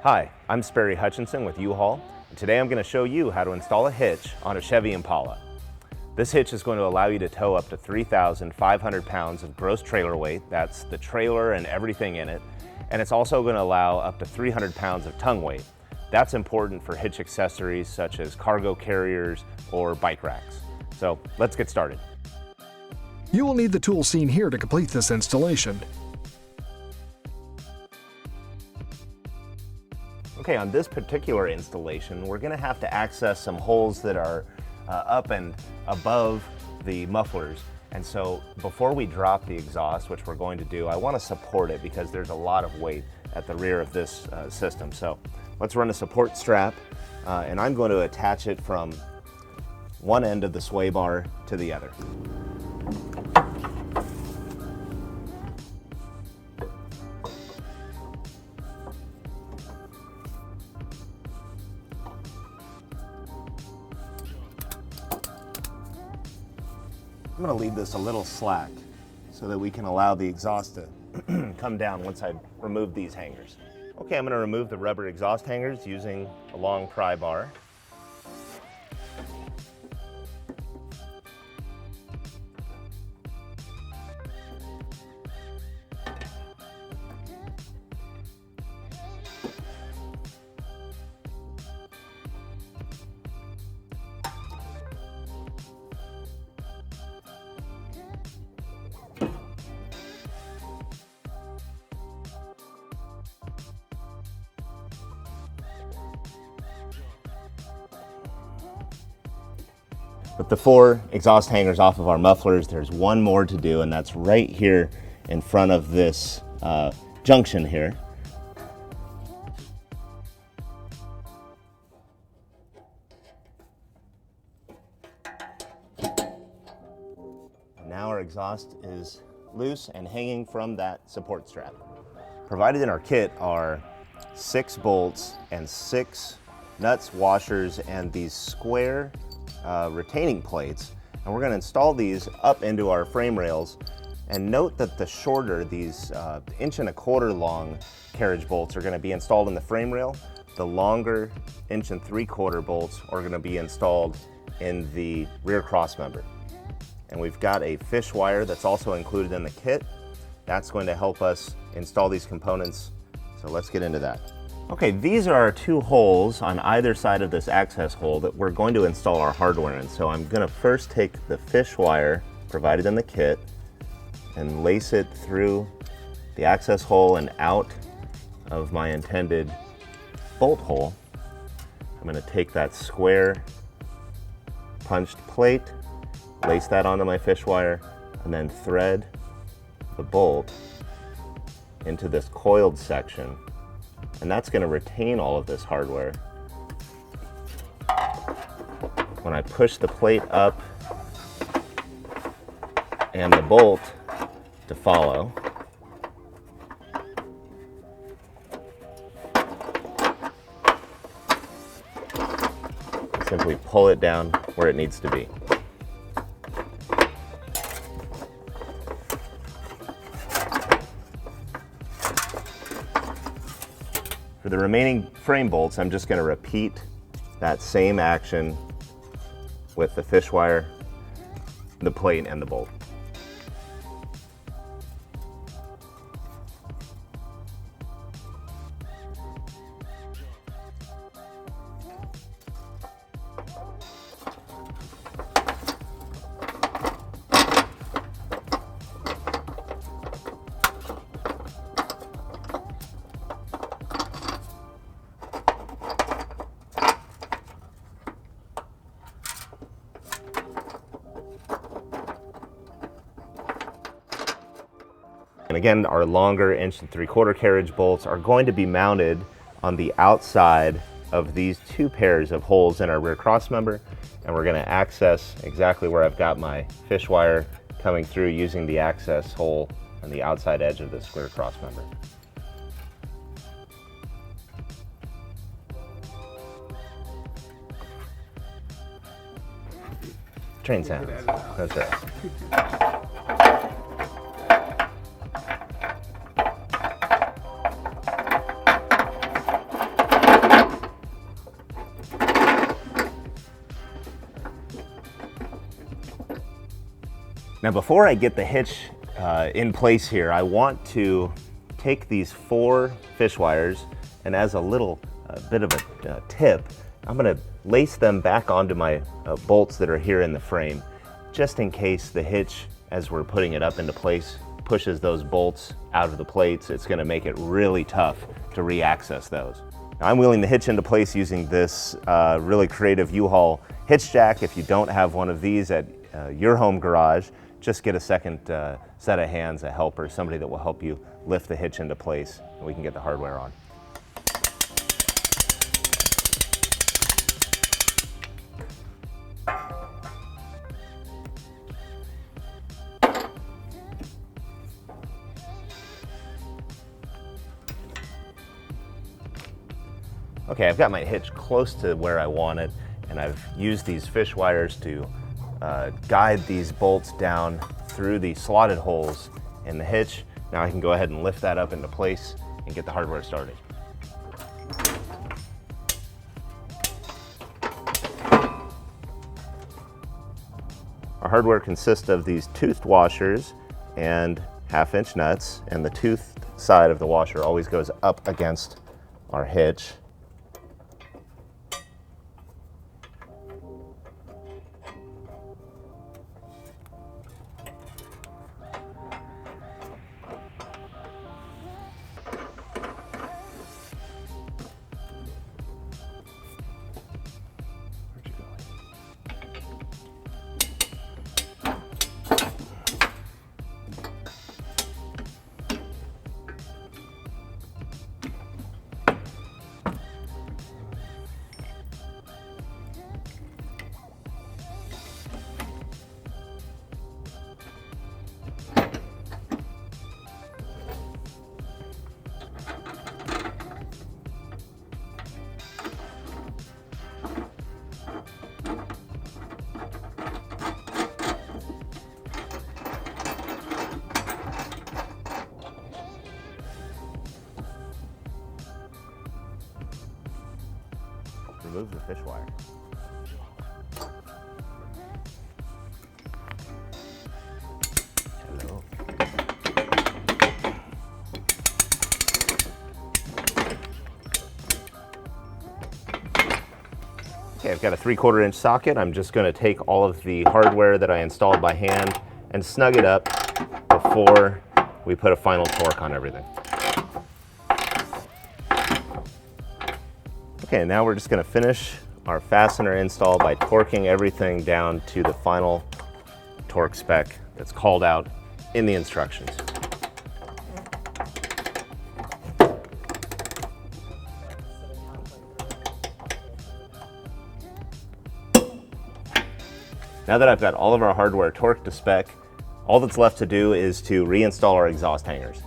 Hi, I'm Sperry Hutchinson with U-Haul, and today I'm going to show you how to install a hitch on a Chevy Impala. This hitch is going to allow you to tow up to 3,500 pounds of gross trailer weight. That's the trailer and everything in it. And it's also going to allow up to 300 pounds of tongue weight. That's important for hitch accessories such as cargo carriers or bike racks. So let's get started. You will need the tools seen here to complete this installation. Okay, on this particular installation, we're going to have to access some holes that are up and above the mufflers. And so before we drop the exhaust, which we're going to do, I want to support it because there's a lot of weight at the rear of this system. So let's run a support strap, and I'm going to attach it from one end of the sway bar to the other. I'm going to leave this a little slack so that we can allow the exhaust to come down once I remove these hangers. Okay, I'm going to remove the rubber exhaust hangers using a long pry bar. With the 4 exhaust hangers off of our mufflers, there's one more to do, and that's right here in front of this junction here. Now our exhaust is loose and hanging from that support strap. Provided in our kit are 6 bolts and 6 nuts, washers, and these square retaining plates, and we're going to install these up into our frame rails. And note that the shorter, these 1.25 inch long carriage bolts are going to be installed in the frame rail. The longer 1.75 inch bolts are going to be installed in the rear cross member. And we've got a fish wire that's also included in the kit. That's going to help us install these components. So let's get into that. Okay, these are our 2 holes on either side of this access hole that we're going to install our hardware in. So I'm going to first take the fish wire provided in the kit and lace it through the access hole and out of my intended bolt hole. I'm going to take that square punched plate, lace that onto my fish wire, and then thread the bolt into this coiled section. And that's going to retain all of this hardware. When I push the plate up and the bolt to follow, simply pull it down where it needs to be. For the remaining frame bolts, I'm just going to repeat that same action with the fish wire, the plate, and the bolt. And again, our longer 1.75 inch carriage bolts are going to be mounted on the outside of these 2 pairs of holes in our rear cross member. And we're going to access exactly where I've got my fish wire coming through using the access hole on the outside edge of this rear cross member. Train sounds. That's right. Now before I get the hitch in place here, I want to take these 4 fish wires, and as a little bit of a tip, I'm gonna lace them back onto my bolts that are here in the frame, just in case the hitch, as we're putting it up into place, pushes those bolts out of the plates. It's gonna make it really tough to re-access those. Now, I'm wheeling the hitch into place using this really creative U-Haul hitch jack. If you don't have one of these at your home garage, just get a second set of hands, a helper, somebody that will help you lift the hitch into place, and we can get the hardware on. Okay, I've got my hitch close to where I want it, and I've used these fish wires to guide these bolts down through the slotted holes in the hitch. Now I can go ahead and lift that up into place and get the hardware started. Our hardware consists of these toothed washers and 1/2-inch nuts, and the toothed side of the washer always goes up against our hitch. Remove the fish wire. Hello. Okay, I've got a 3/4-inch socket. I'm just going to take all of the hardware that I installed by hand and snug it up before we put a final torque on everything. Okay, now we're just going to finish our fastener install by torquing everything down to the final torque spec that's called out in the instructions. Now that I've got all of our hardware torqued to spec, all that's left to do is to reinstall our exhaust hangers.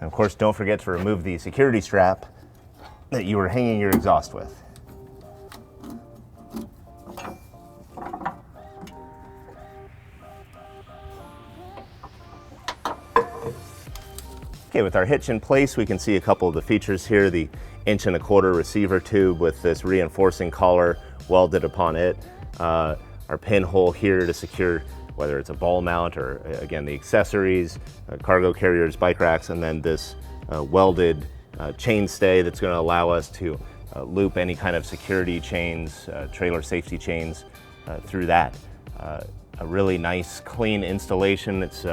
And of course, don't forget to remove the security strap that you were hanging your exhaust with. Okay, with our hitch in place, we can see a couple of the features here. The 1.25-inch receiver tube with this reinforcing collar welded upon it. Our pinhole here to secure whether it's a ball mount or, again, the accessories, cargo carriers, bike racks, and then this welded chain stay that's going to allow us to loop any kind of security chains, trailer safety chains through that. A really nice, clean installation. It's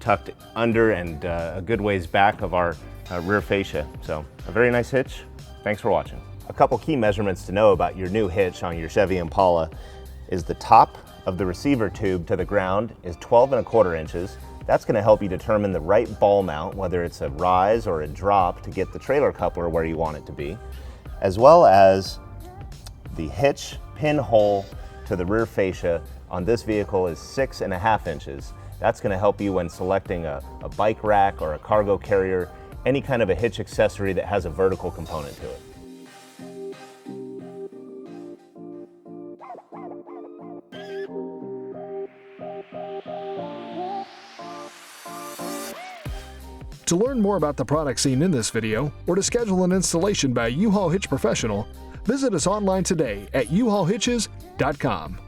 tucked under and a good ways back of our rear fascia. So a very nice hitch. Thanks for watching. A couple key measurements to know about your new hitch on your Chevy Impala is the top of the receiver tube to the ground is 12.25 inches. That's going to help you determine the right ball mount, whether it's a rise or a drop, to get the trailer coupler where you want it to be, as well as the hitch pinhole to the rear fascia on this vehicle is 6.5 inches. That's going to help you when selecting a bike rack or a cargo carrier, any kind of a hitch accessory that has a vertical component to it. To learn more about the products seen in this video, or to schedule an installation by a U-Haul Hitch professional, visit us online today at uhaulhitches.com.